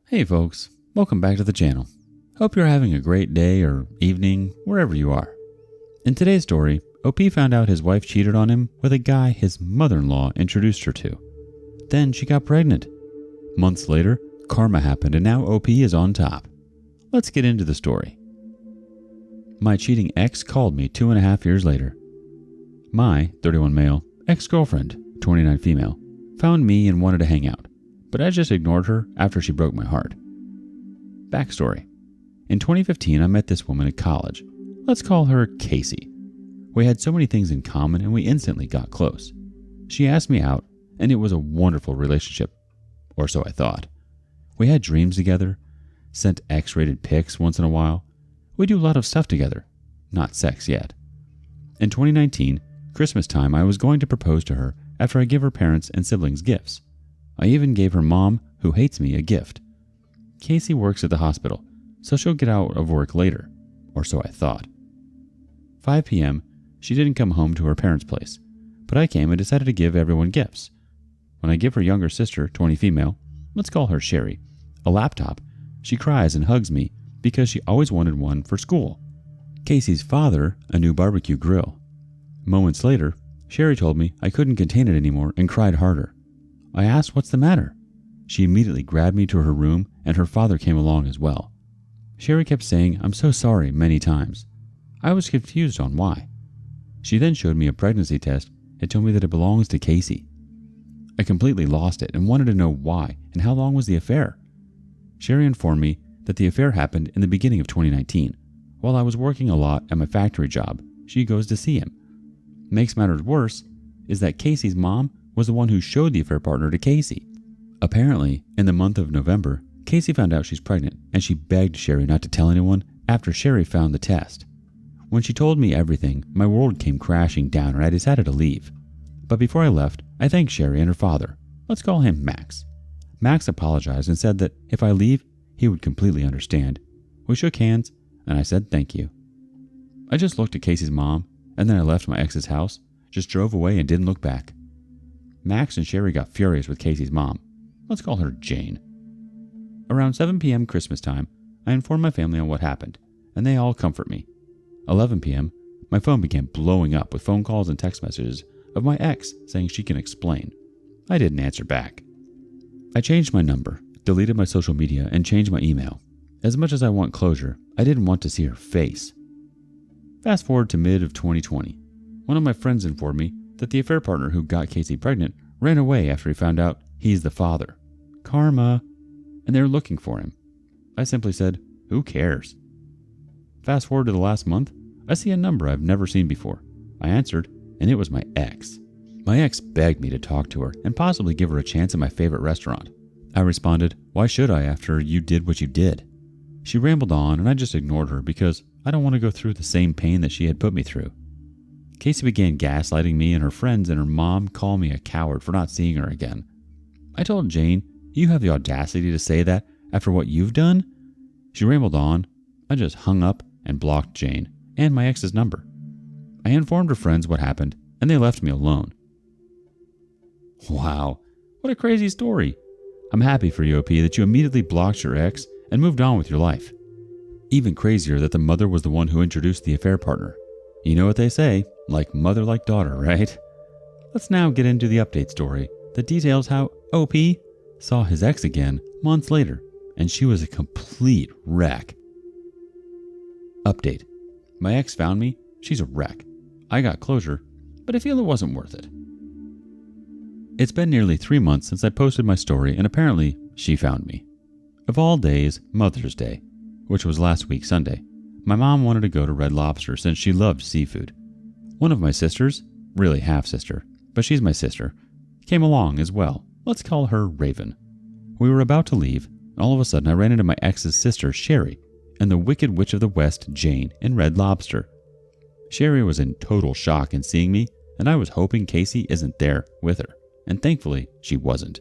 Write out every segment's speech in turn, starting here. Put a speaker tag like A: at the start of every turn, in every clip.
A: Hey folks, welcome back to the channel. Hope you're having a great day or evening, wherever you are. In today's story, OP found out his wife cheated on him with a guy his mother-in-law introduced her to. Then she got pregnant. Months later, karma happened and now OP is on top. Let's get into the story. My cheating ex called me 2.5 years later. My 31 male ex-girlfriend, 29 female, found me and wanted to hang out, but I just ignored her after she broke my heart. Backstory. In 2015, I met this woman at college. Let's call her Casey. We had so many things in common and we instantly got close. She asked me out and it was a wonderful relationship, or so I thought. We had dreams together, sent X-rated pics once in a while. We do a lot of stuff together, not sex yet. In 2019, Christmas time, I was going to propose to her after I give her parents and siblings gifts. I even gave her mom, who hates me, a gift. Casey works at the hospital, so she'll get out of work later, or so I thought. 5 p.m., she didn't come home to her parents' place, but I came and decided to give everyone gifts. When I give her younger sister, 20 female, let's call her Sherry, a laptop, she cries and hugs me because she always wanted one for school. Casey's father, a new barbecue grill. Moments later, Sherry told me I couldn't contain it anymore and cried harder. I asked what's the matter. She immediately grabbed me to her room and her father came along as well. Sherry kept saying I'm so sorry many times. I was confused on why. She then showed me a pregnancy test and told me that it belongs to Casey. I completely lost it and wanted to know why and how long was the affair. Sherry informed me that the affair happened in the beginning of 2019. While I was working a lot at my factory job, she goes to see him. Makes matters worse is that Casey's mom was the one who showed the affair partner to Casey. Apparently, in the month of November, Casey found out she's pregnant and she begged Sherry not to tell anyone after Sherry found the test. When she told me everything, my world came crashing down and I decided to leave. But before I left, I thanked Sherry and her father. Let's call him Max. Max apologized and said that if I leave, he would completely understand. We shook hands and I said thank you. I just looked at Casey's mom and then I left my ex's house, just drove away and didn't look back. Max and Sherry got furious with Casey's mom. Let's call her Jane. Around 7 p.m. Christmas time, I informed my family on what happened, and they all comfort me. 11 p.m., my phone began blowing up with phone calls and text messages of my ex saying she can explain. I didn't answer back. I changed my number, deleted my social media, and changed my email. As much as I want closure, I didn't want to see her face. Fast forward to mid of 2020. One of my friends informed me that the affair partner who got Casey pregnant ran away after he found out he's the father. Karma. And they were looking for him. I simply said, who cares? Fast forward to the last month, I see a number I've never seen before. I answered, and it was my ex. My ex begged me to talk to her and possibly give her a chance at my favorite restaurant. I responded, why should I after you did what you did? She rambled on and I just ignored her because I don't want to go through the same pain that she had put me through. Casey began gaslighting me and her friends and her mom called me a coward for not seeing her again. I told Jane, you have the audacity to say that after what you've done? She rambled on. I just hung up and blocked Jane and my ex's number. I informed her friends what happened and they left me alone. Wow, what a crazy story. I'm happy for you, OP, that you immediately blocked your ex and moved on with your life. Even crazier that the mother was the one who introduced the affair partner. You know what they say, like mother like daughter, right? Let's now get into the update story that details how OP saw his ex again months later, and she was a complete wreck. Update. My ex found me. She's a wreck. I got closure, but I feel it wasn't worth it. It's been nearly 3 months since I posted my story, and apparently she found me. Of all days, Mother's Day, which was last week Sunday, my mom wanted to go to Red Lobster since she loved seafood. One of my sisters, really half-sister, but she's my sister, came along as well. Let's call her Raven. We were about to leave, and all of a sudden I ran into my ex's sister, Sherry, and the Wicked Witch of the West, Jane, in Red Lobster. Sherry was in total shock in seeing me, and I was hoping Casey isn't there with her, and thankfully she wasn't.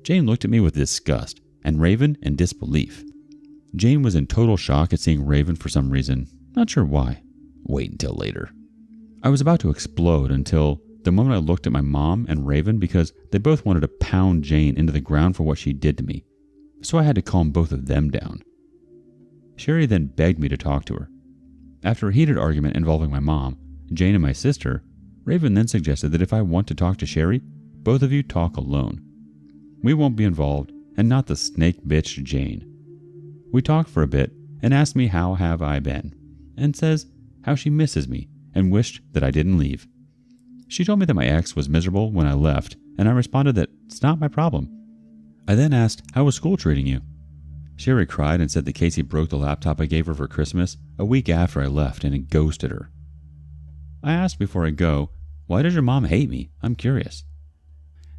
A: Jane looked at me with disgust, and Raven in disbelief. Jane was in total shock at seeing Raven for some reason, not sure why. Wait until later. I was about to explode until the moment I looked at my mom and Raven because they both wanted to pound Jane into the ground for what she did to me. so I had to calm both of them down. Sherry then begged me to talk to her. After a heated argument involving my mom, Jane, and my sister, Raven then suggested that if I want to talk to Sherry, both of you talk alone. We won't be involved, and not the snake bitch Jane. We talked for a bit and asked me how have I been, and says how she misses me and wished that I didn't leave. She told me that my ex was miserable when I left, and I responded that it's not my problem. I then asked, how was school treating you? Sherry cried and said that Casey broke the laptop I gave her for Christmas a week after I left and it ghosted her. I asked before I go, why does your mom hate me? I'm curious.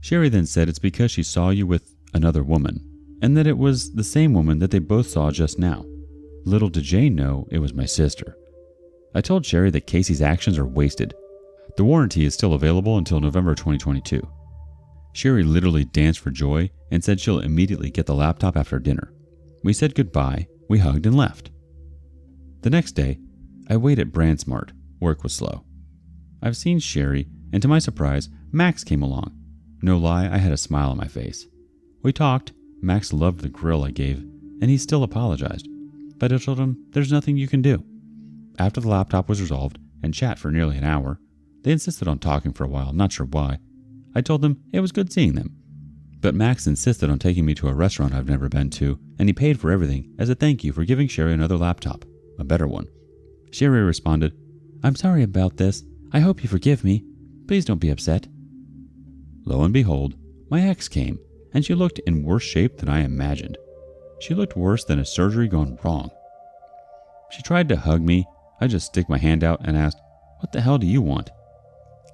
A: Sherry then said it's because she saw you with another woman, and that it was the same woman that they both saw just now. Little did Jane know it was my sister. I told Sherry that Casey's actions are wasted. The warranty is still available until November 2022. Sherry literally danced for joy and said she'll immediately get the laptop after dinner. We said goodbye, we hugged and left. The next day, I waited at BrandSmart. Work was slow. I've seen Sherry, and to my surprise, Max came along. No lie, I had a smile on my face. We talked. Max loved the grill I gave, and he still apologized. But I told him there's nothing you can do. After the laptop was resolved and chat for nearly an hour, they insisted on talking for a while, not sure why. I told them it was good seeing them. But Max insisted on taking me to a restaurant I've never been to, and he paid for everything as a thank you for giving Sherry another laptop, a better one. Sherry responded, I'm sorry about this. I hope you forgive me. Please don't be upset. Lo and behold, my ex came, and she looked in worse shape than I imagined. She looked worse than a surgery gone wrong. She tried to hug me. I just stick my hand out and asked, what the hell do you want?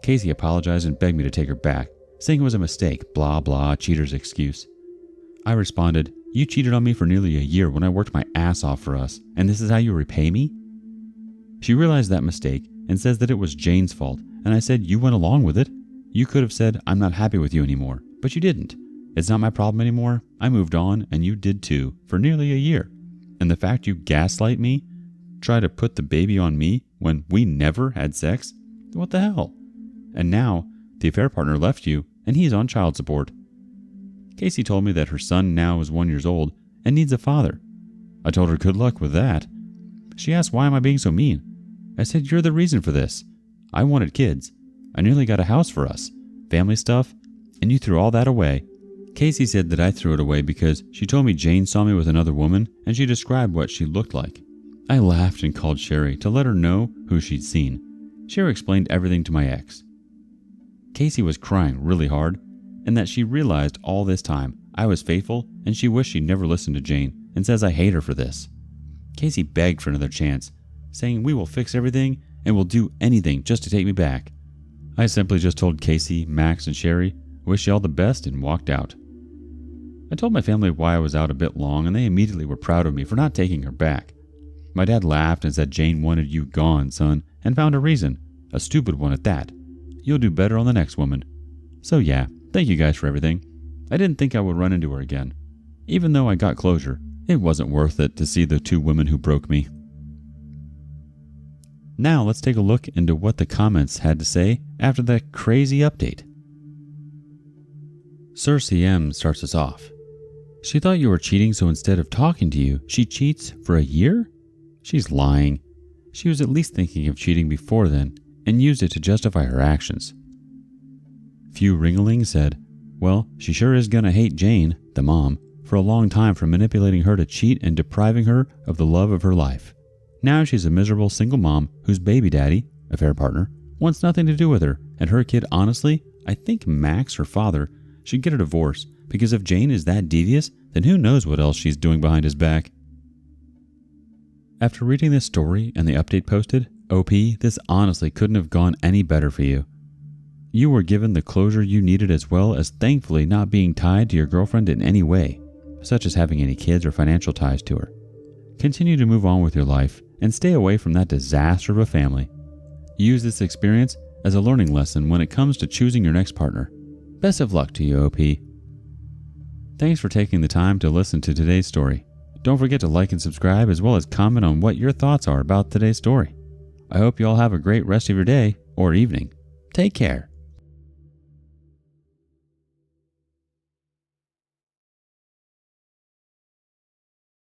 A: Casey apologized and begged me to take her back, saying it was a mistake, blah blah, cheater's excuse. I responded, you cheated on me for nearly a year when I worked my ass off for us, and this is how you repay me? She realized that mistake and says that it was Jane's fault, and I said you went along with it. You could have said I'm not happy with you anymore, but you didn't. It's not my problem anymore. I moved on, and you did too, for nearly a year. And the fact you gaslight me, try to put the baby on me when we never had sex? What the hell? And now, the affair partner left you, and he's on child support. Casey told me that her son now is 1 year old and needs a father. I told her good luck with that. She asked why am I being so mean? I said you're the reason for this. I wanted kids. I nearly got a house for us, family stuff, and you threw all that away. Casey said that I threw it away because she told me Jane saw me with another woman and she described what she looked like. I laughed and called Sherry to let her know who she'd seen. Sherry explained everything to my ex. Casey was crying really hard and that she realized all this time I was faithful and she wished she'd never listened to Jane and says I hate her for this. Casey begged for another chance, saying we will fix everything and will do anything just to take me back. I simply just told Casey, Max, and Sherry, wish you all the best, and walked out. I told my family why I was out a bit long, and they immediately were proud of me for not taking her back. My dad laughed and said Jane wanted you gone, son, and found a reason, a stupid one at that. You'll do better on the next woman. So yeah, thank you guys for everything. I didn't think I would run into her again. Even though I got closure, it wasn't worth it to see the two women who broke me. Now let's take a look into what the comments had to say after that crazy update. Sir CM starts us off. She thought you were cheating, so instead of talking to you, she cheats for a year? She's lying. She was at least thinking of cheating before then and used it to justify her actions. Few Ringling said, well, she sure is gonna hate Jane, the mom, for a long time for manipulating her to cheat and depriving her of the love of her life. Now she's a miserable single mom whose baby daddy, affair partner, wants nothing to do with her, and her kid, honestly, I think Max, her father, should get a divorce, because if Jane is that devious, then who knows what else she's doing behind his back. After reading this story and the update posted, OP, this honestly couldn't have gone any better for you. You were given the closure you needed as well as thankfully not being tied to your girlfriend in any way, such as having any kids or financial ties to her. Continue to move on with your life and stay away from that disaster of a family. Use this experience as a learning lesson when it comes to choosing your next partner. Best of luck to you, OP. Thanks for taking the time to listen to today's story. Don't forget to like and subscribe as well as comment on what your thoughts are about today's story. I hope you all have a great rest of your day or evening. Take care.